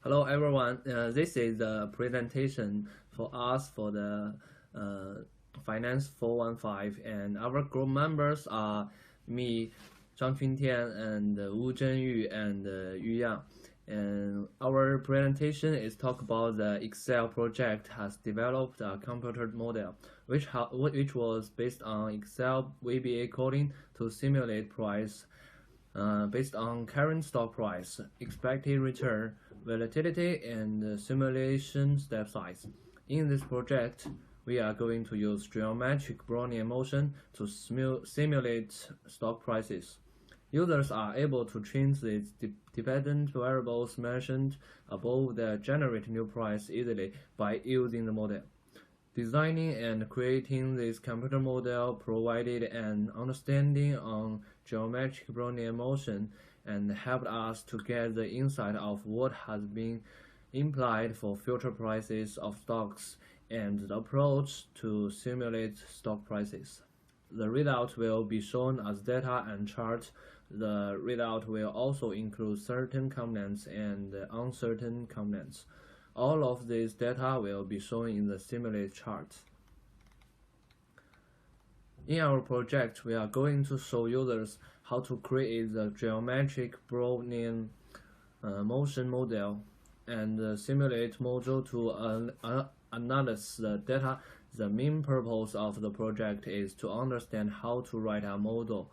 Hello everyone, this is the presentation for us for the Finance 415, and our group members are me, Zhang and Wu Zhenyu and Yu Yang. And our presentation is talk about the Excel project has developed a computer model which was based on Excel VBA coding to simulate price based on current stock price, expected return, volatility, and simulation step size. In this project, we are going to use geometric Brownian motion to simulate stock prices. Users are able to change the dependent variables mentioned above the generate new price easily by using the model. Designing and creating this computer model provided an understanding on geometric Brownian motion and helped us to get the insight of what has been implied for future prices of stocks and the approach to simulate stock prices. The result will be shown as data and chart. The result will also include certain components and uncertain components. All of this data will be shown in the simulate chart. In our project, we are going to show users how to create the geometric Brownian motion model and simulate module to analyze the data. The main purpose of the project is to understand how to write a model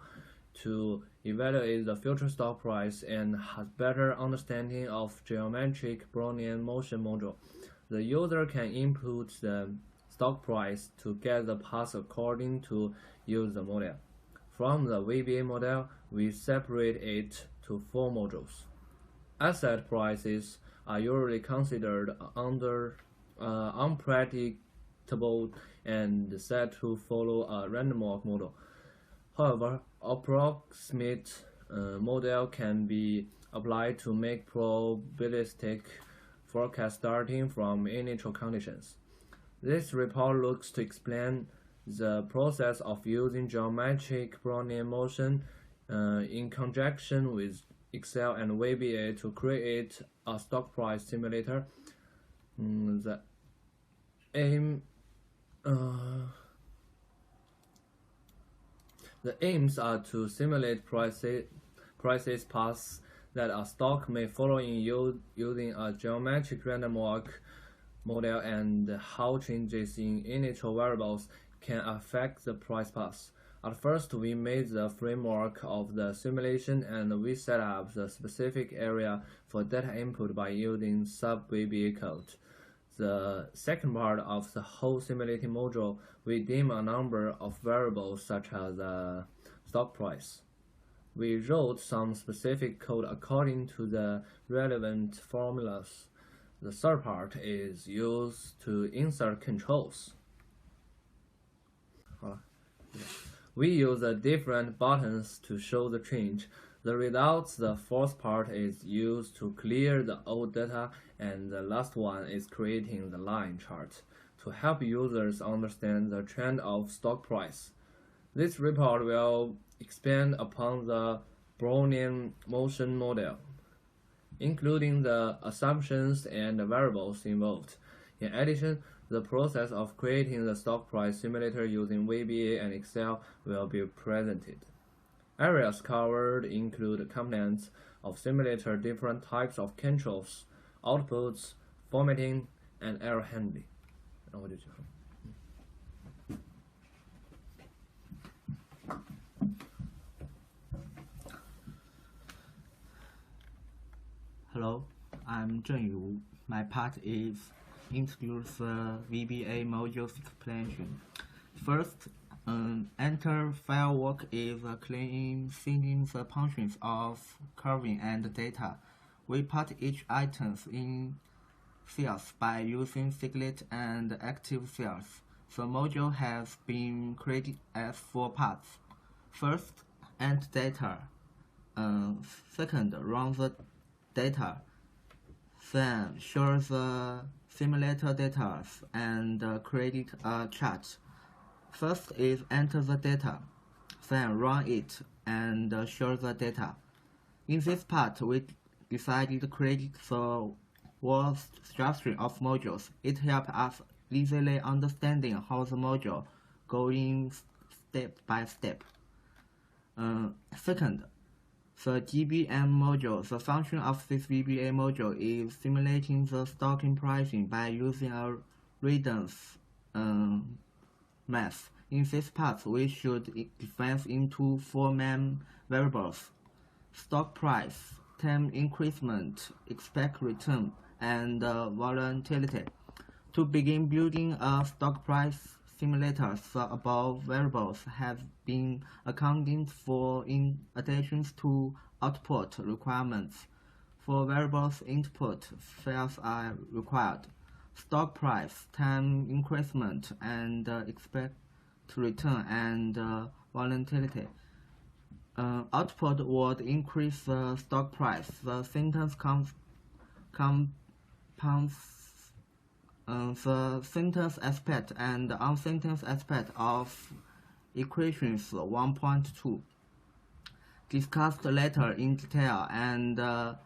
to evaluate the future stock price and has better understanding of geometric Brownian motion module. The user can input the stock price to get the path according to use the model. From the VBA model, we separate it to 4 modules. Asset prices are usually considered unpredictable and said to follow a random walk model. However, approximate model can be applied to make probabilistic forecast starting from initial conditions. This report looks to explain the process of using geometric Brownian motion in conjunction with Excel and VBA to create a stock price simulator. The aims are to simulate prices paths that a stock may follow in using a geometric random walk model and how changes in initial variables can affect the price path. At first, we made the framework of the simulation and we set up the specific area for data input by using sub-VBA code. The second part of the whole simulating module, we dim a number of variables such as the stock price. We wrote some specific code according to the relevant formulas. The third part is used to insert controls. We use the different buttons to show the change. The results, the fourth part is used to clear the old data, and the last one is creating the line chart to help users understand the trend of stock price. This report will expand upon the Brownian motion model, including the assumptions and the variables involved. In addition, the process of creating the stock price simulator using VBA and Excel will be presented. Areas covered include components of simulator, different types of controls, outputs, formatting, and error handling. Hello, I'm zhenyu. My part is introduce the VBA modules explanation. First, enter file work is cleaning the functions of curving and data. We put each items in cells by using secret and active cells. The module has been created as 4 parts. First, enter data. Second, run the data. Then, show the simulator data and create a chart. First is enter the data, then run it and show the data. In this part, we decided to create the was structure of modules. It helps us easily understanding how the module going step by step. Second, the GBM module. The function of this VBA module is simulating the stocking pricing by using a redundant math. In this part, we should define into four main variables: stock price, time increment, expect return, and volatility. To begin building a stock price simulator, the above variables have been accounted for in addition to output requirements. For variables input, fields are required: stock price, time increment, and expect return, and volatility. Output would increase the stock price. The sentence compounds the sentence aspect and unsentence aspect of equations 1.2, discussed later in detail, and a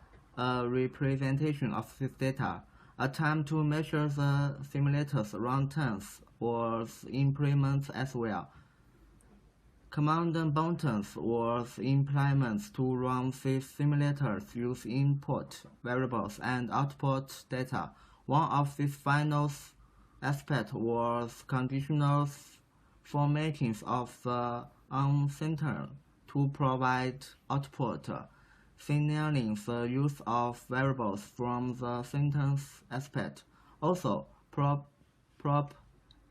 representation of this data. A time to measure the simulator's runtimes was implemented as well. Command buttons was implemented to run these simulators use input variables and output data. One of these final aspects was conditional formatting of the unsenter to provide output, signaling the use of variables from the sentence aspect. Also, prop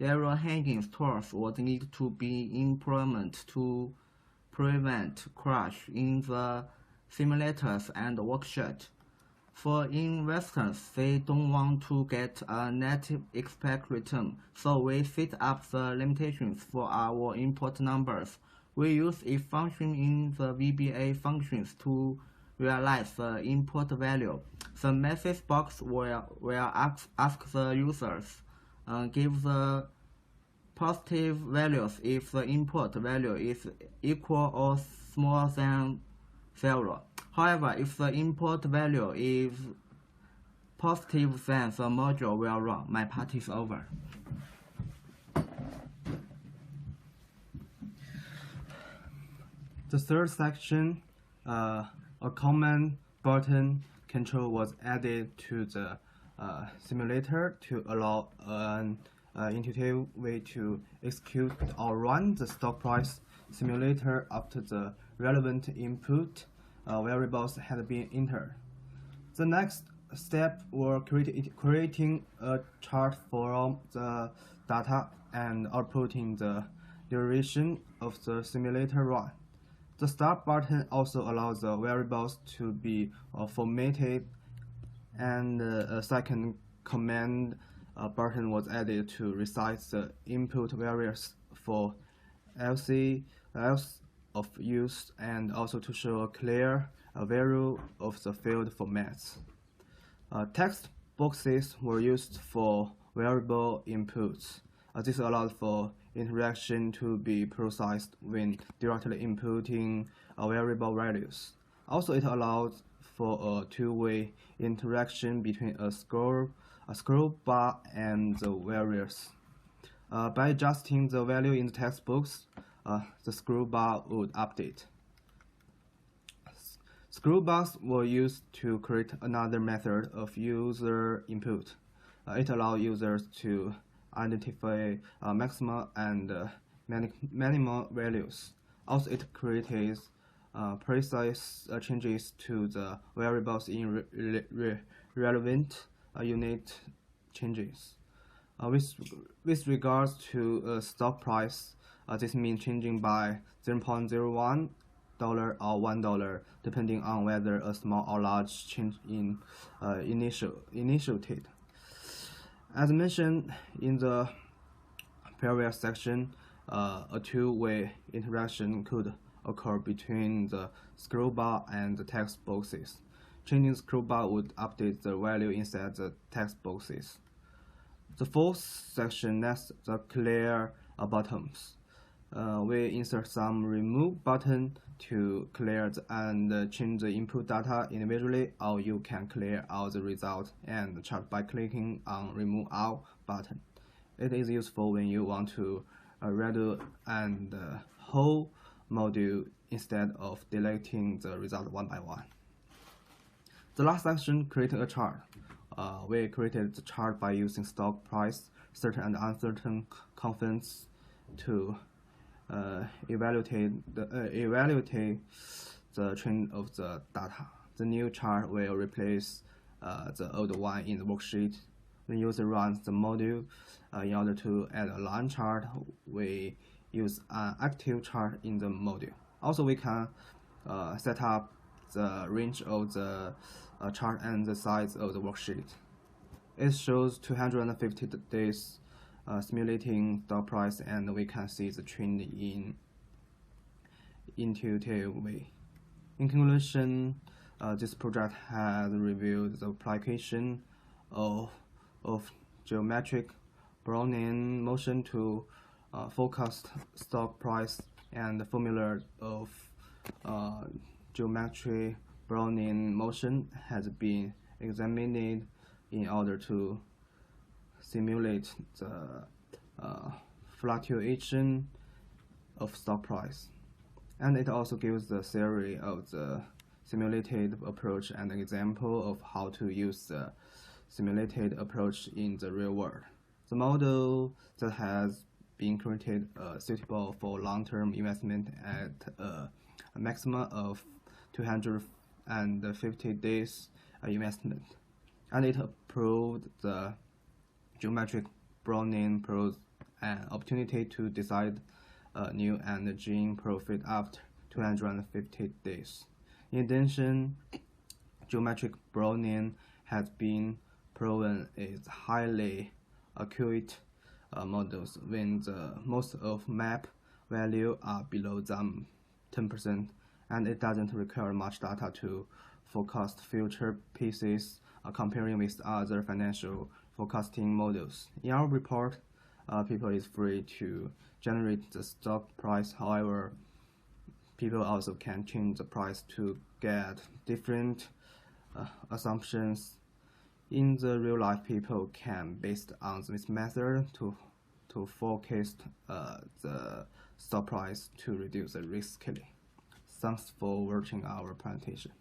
error handling tools would need to be implemented to prevent crash in the simulators and worksheet. For investors, they don't want to get a negative expect return, so we set up the limitations for our input numbers. We use a function in the VBA functions to realize the input value. The message box will ask the users give the positive values if the input value is equal or smaller than 0. However, if the input value is positive, then the module will run. My part is over. The third section, a command button control was added to the simulator to allow an intuitive way to execute or run the stock price simulator after the relevant input variables had been entered. The next step was creating a chart for the data and outputting the duration of the simulator run. The start button also allows the variables to be formatted, and a second command button was added to resize the input variables for LC of use, and also to show a clear value of the field formats. Text boxes were used for variable inputs. This allowed for interaction to be processed when directly inputting variable values. Also, it allowed for a two-way interaction between a scroll bar and the variables. By adjusting the value in the text box, the scroll bar would update. Scroll bars were used to create another method of user input. It allowed users to identify maximum and minimum values. Also, it creates precise changes to the variables in relevant unit changes. With regards to stock price, this means changing by 0.01 or $1, depending on whether a small or large change in initiated. As mentioned in the previous section, a two-way interaction could occur between the scroll bar and the text boxes. Changing the scroll bar would update the value inside the text boxes. The fourth section next the clear buttons. we insert some remove button to clear and change the input data individually, or you can clear all the result and chart by clicking on remove all button. It is useful when you want to redo and whole module instead of deleting the result one by one. The last section, creating a chart. We created the chart by using stock price, certain and uncertain confidence to evaluate the trend of the data. The new chart will replace the old one in the worksheet. When user runs the module, in order to add a line chart, we use an active chart in the module. Also, we can set up the range of the chart and the size of the worksheet. It shows 250 days simulating stock price, and we can see the trend in intuitive way. In conclusion, this project has reviewed the application of geometric Brownian motion to forecast stock price, and the formula of geometric Brownian motion has been examined in order to simulate the fluctuation of stock price. And it also gives the theory of the simulated approach and an example of how to use the simulated approach in the real world. The model that has been created suitable for long-term investment at a maximum of 250 days investment, and it approved the geometric Brownian pros an opportunity to decide a new and gain profit after 250 days. In addition, geometric Brownian has been proven is highly accurate models when the most of map value are below than 10%, and it doesn't require much data to forecast future pieces comparing with other financial forecasting models. In our report, people is free to generate the stock price. However, people also can change the price to get different assumptions. In the real life, people can, based on this method, to forecast the stock price to reduce the risk. Thanks for watching our presentation.